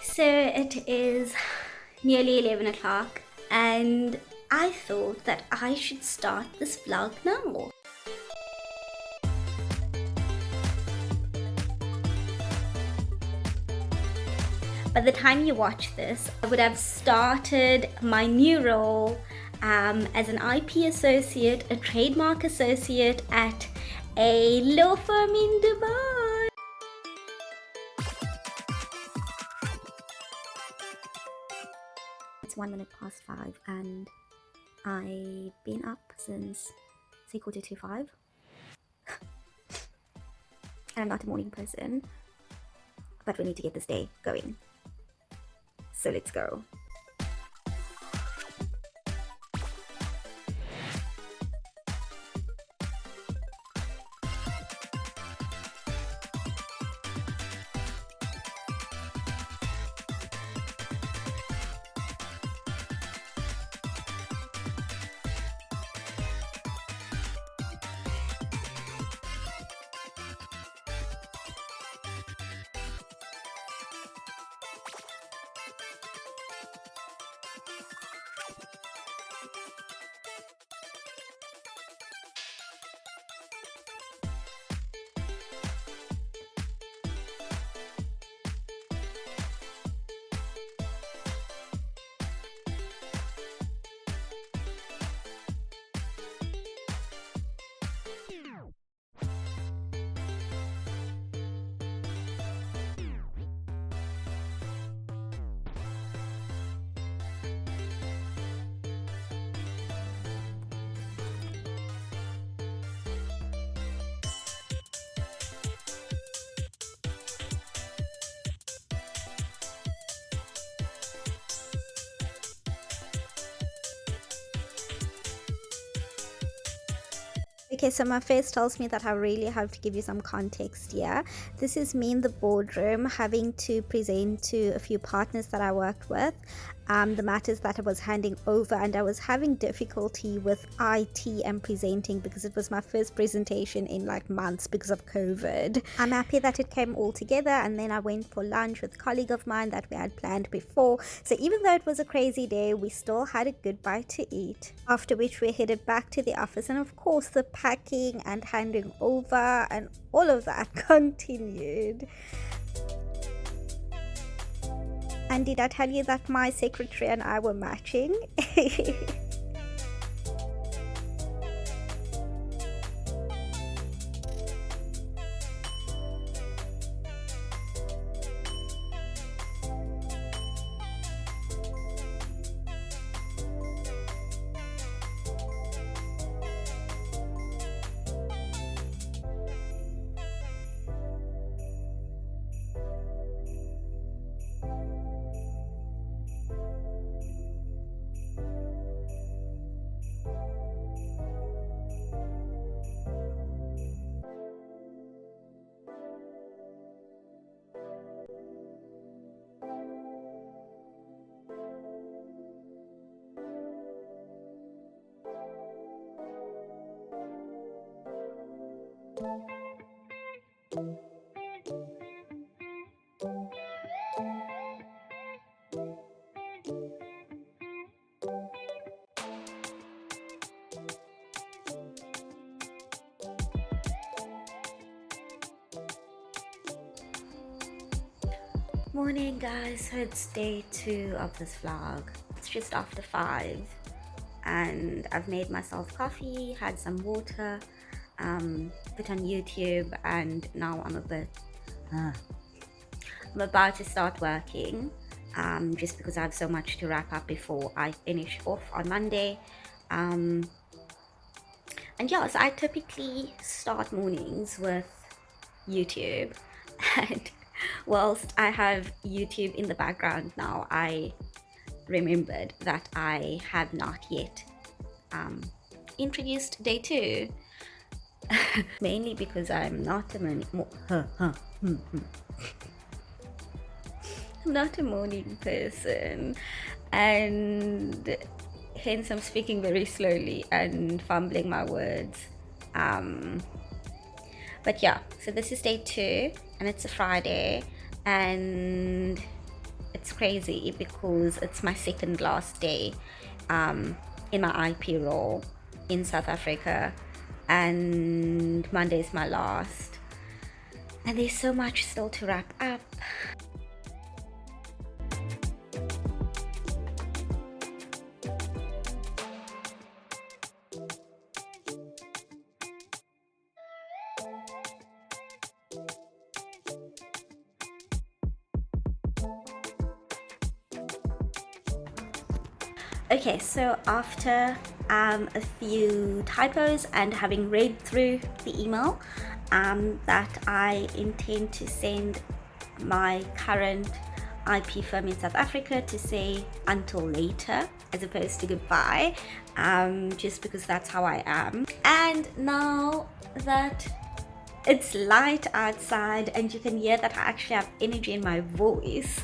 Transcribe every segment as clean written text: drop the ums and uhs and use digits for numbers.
So it is nearly 11 o'clock and I thought that I should start this vlog now. By the time you watch this, I would have started my new role as an IP associate, a trademark associate at a law firm in Dubai. It's 1 minute past 5 and I've been up since say 4:45 and I'm not a morning person, but we need to get this day going. So let's go. Okay, so my face tells me that I really have to give you some context here. This is me in the boardroom having to present to a few partners that I worked with the matters that I was handing over, and I was having difficulty with IT and presenting because it was my first presentation in like months because of COVID. I'm happy that it came all together, and then I went for lunch with a colleague of mine that we had planned before. So even though it was a crazy day, we still had a good bite to eat, after which we headed back to the office, and of course the packing and handing over and all of that continued. And did I tell you that my secretary and I were matching? Morning guys, so it's day 2 of this vlog. It's just after 5 and I've made myself coffee, had some water, put on YouTube, and now I'm about to start working just because I have so much to wrap up before I finish off on Monday. And yes, I typically start mornings with YouTube, and whilst I have YouTube in the background now, I remembered that I have not yet introduced day 2. Mainly because I'm not a morning person, and hence I'm speaking very slowly and fumbling my words. But yeah, so this is day 2 and it's a Friday, and it's crazy because it's my second last day in my IP role in South Africa, and Monday's my last, and there's so much still to wrap up. Okay, so after a few typos and having read through the email that I intend to send my current IP firm in South Africa to say until later as opposed to goodbye, just because that's how I am. And now that it's light outside and you can hear that I actually have energy in my voice,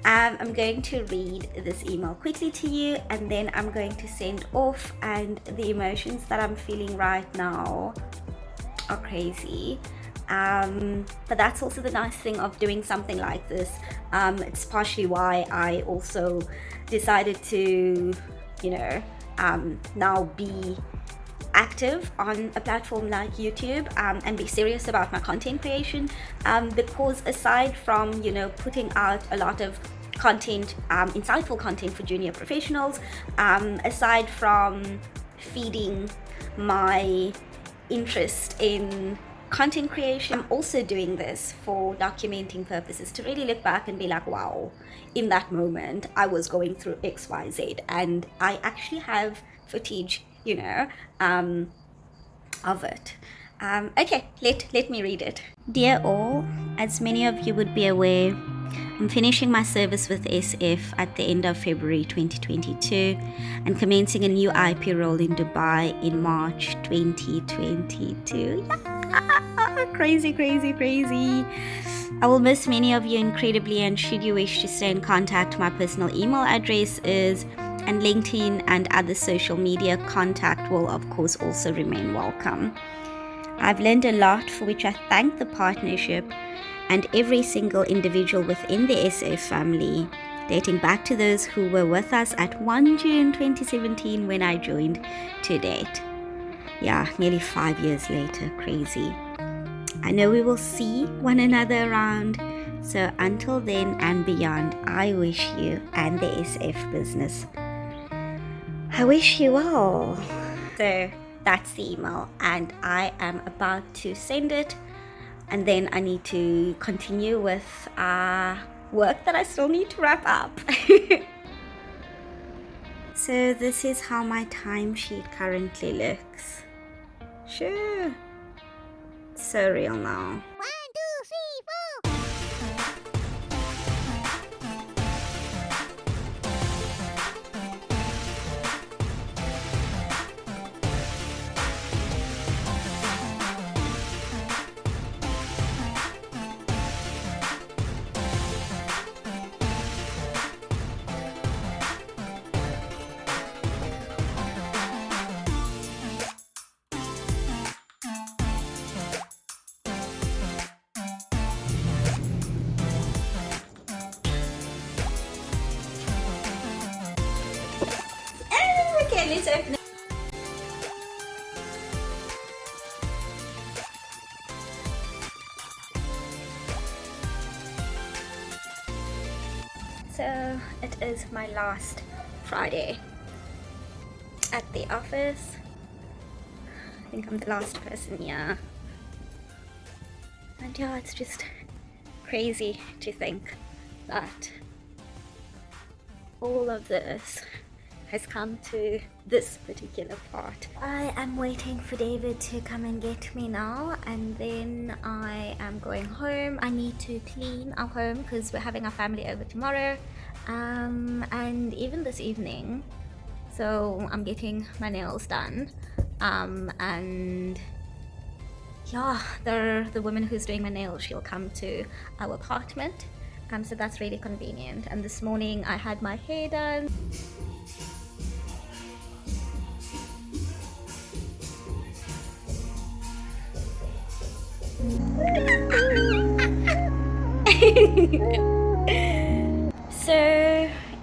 I'm going to read this email quickly to you, and then I'm going to send off, and the emotions that I'm feeling right now are crazy. But that's also the nice thing of doing something like this. It's partially why I also decided to, now be active on a platform like YouTube and be serious about my content creation, because aside from putting out a lot of content, insightful content for junior professionals, aside from feeding my interest in content creation, I'm also doing this for documenting purposes, to really look back and be like, wow, in that moment I was going through XYZ, and I actually have footage of it. Okay, let me read it. Dear all, as many of you would be aware, I'm finishing my service with SF at the end of February 2022 and commencing a new IP role in Dubai in March 2022. Yeah! Crazy, crazy, crazy. I will miss many of you incredibly, and should you wish to stay in contact, my personal email address is, and LinkedIn and other social media contact will of course also remain welcome. I've learned a lot, for which I thank the partnership and every single individual within the SF family, dating back to those who were with us at 1 June 2017 when I joined to date. Yeah, nearly 5 years later, crazy. I know we will see one another around, so until then and beyond, I wish you and the SF business, I wish you well. So that's the email, and I am about to send it, and then I need to continue with work that I still need to wrap up. So this is how my timesheet currently looks. Sure, so real now. Okay, let's open it. So it is my last Friday at the office. I think I'm the last person here. And yeah, it's just crazy to think that all of this has come to this particular part. I am waiting for David to come and get me now, and then I am going home. I need to clean our home because we're having our family over tomorrow, and even this evening. So I'm getting my nails done, and yeah, the woman who's doing my nails, she'll come to our apartment, so that's really convenient. And this morning I had my hair done. So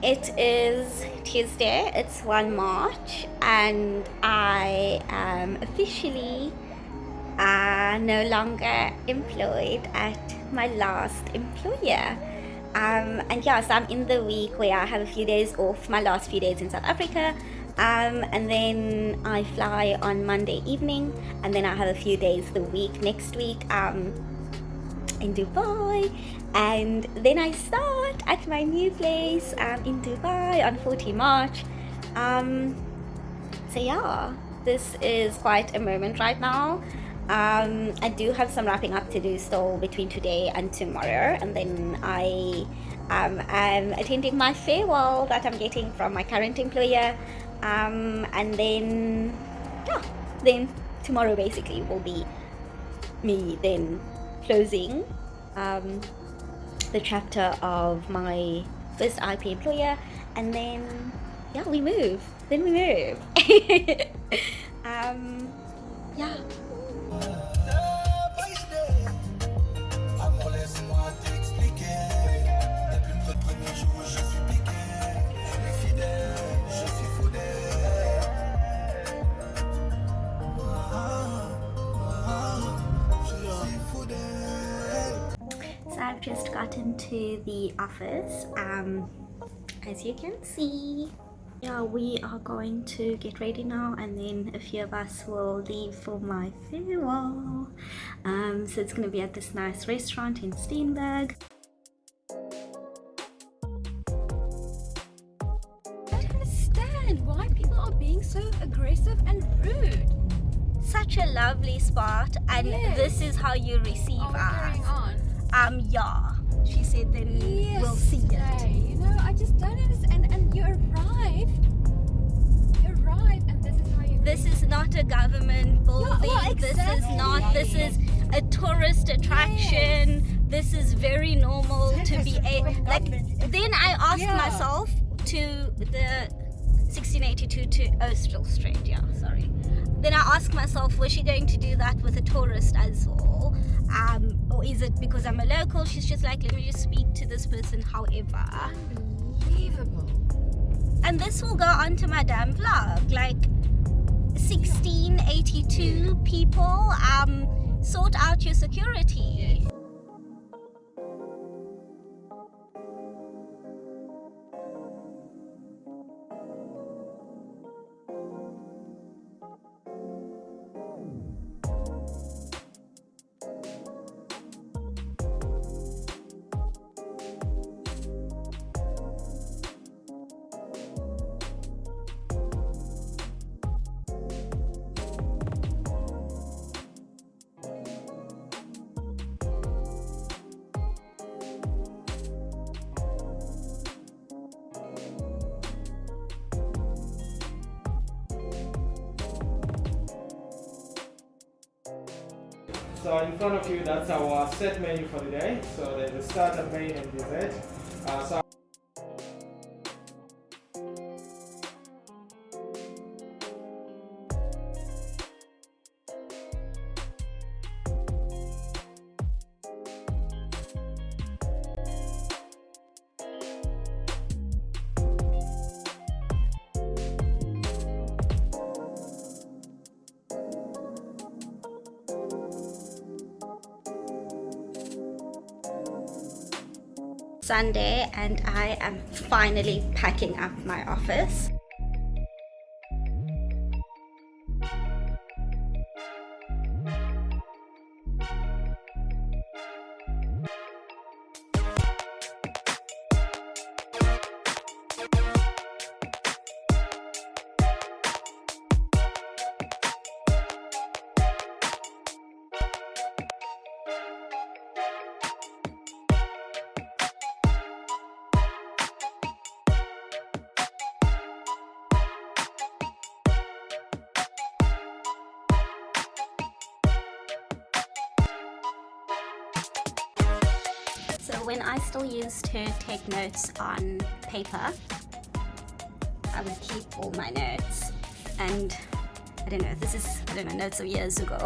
it is Tuesday, it's 1 March, and I am officially no longer employed at my last employer. And yes, I'm in the week where I have a few days off, my last few days in South Africa, and then I fly on Monday evening, and then I have a few days the week next week in Dubai, and then I start at my new place in Dubai on 14 March. So yeah, this is quite a moment right now. I do have some wrapping up to do still between today and tomorrow, and then I am attending my farewell that I'm getting from my current employer, and then yeah, then tomorrow basically will be me then closing the chapter of my first IP employer, and then yeah, we move. Yeah. So I've just gotten to the office, as you can see. Yeah, we are going to get ready now, and then a few of us will leave for my farewell. So it's going to be at this nice restaurant in Steenberg. I don't understand why people are being so aggressive and rude. Such a lovely spot, and Yes. this is how you receive Are we us. carrying on? Yeah. She said then we'll see it. You know, I just don't understand. And you arrive, and this is how you. This is not a government building. well, This is not. exactly. This is a tourist attraction. This is very normal to be like. Then I asked Yeah. myself to the 1682 to Still Street. Yeah, sorry. Then I asked myself, was she going to do that with a tourist as well? Or is it because I'm a local? She's just like, let me just speak to this person, however. Unbelievable. And this will go onto my damn vlog. Like 1682 people, sort out your security. So in front of you, that's our set menu for the day. So there's a starter, main, and dessert. So Sunday, and I am finally packing up my office. So when I still used to take notes on paper, I would keep all my notes, and I don't know, notes of years ago.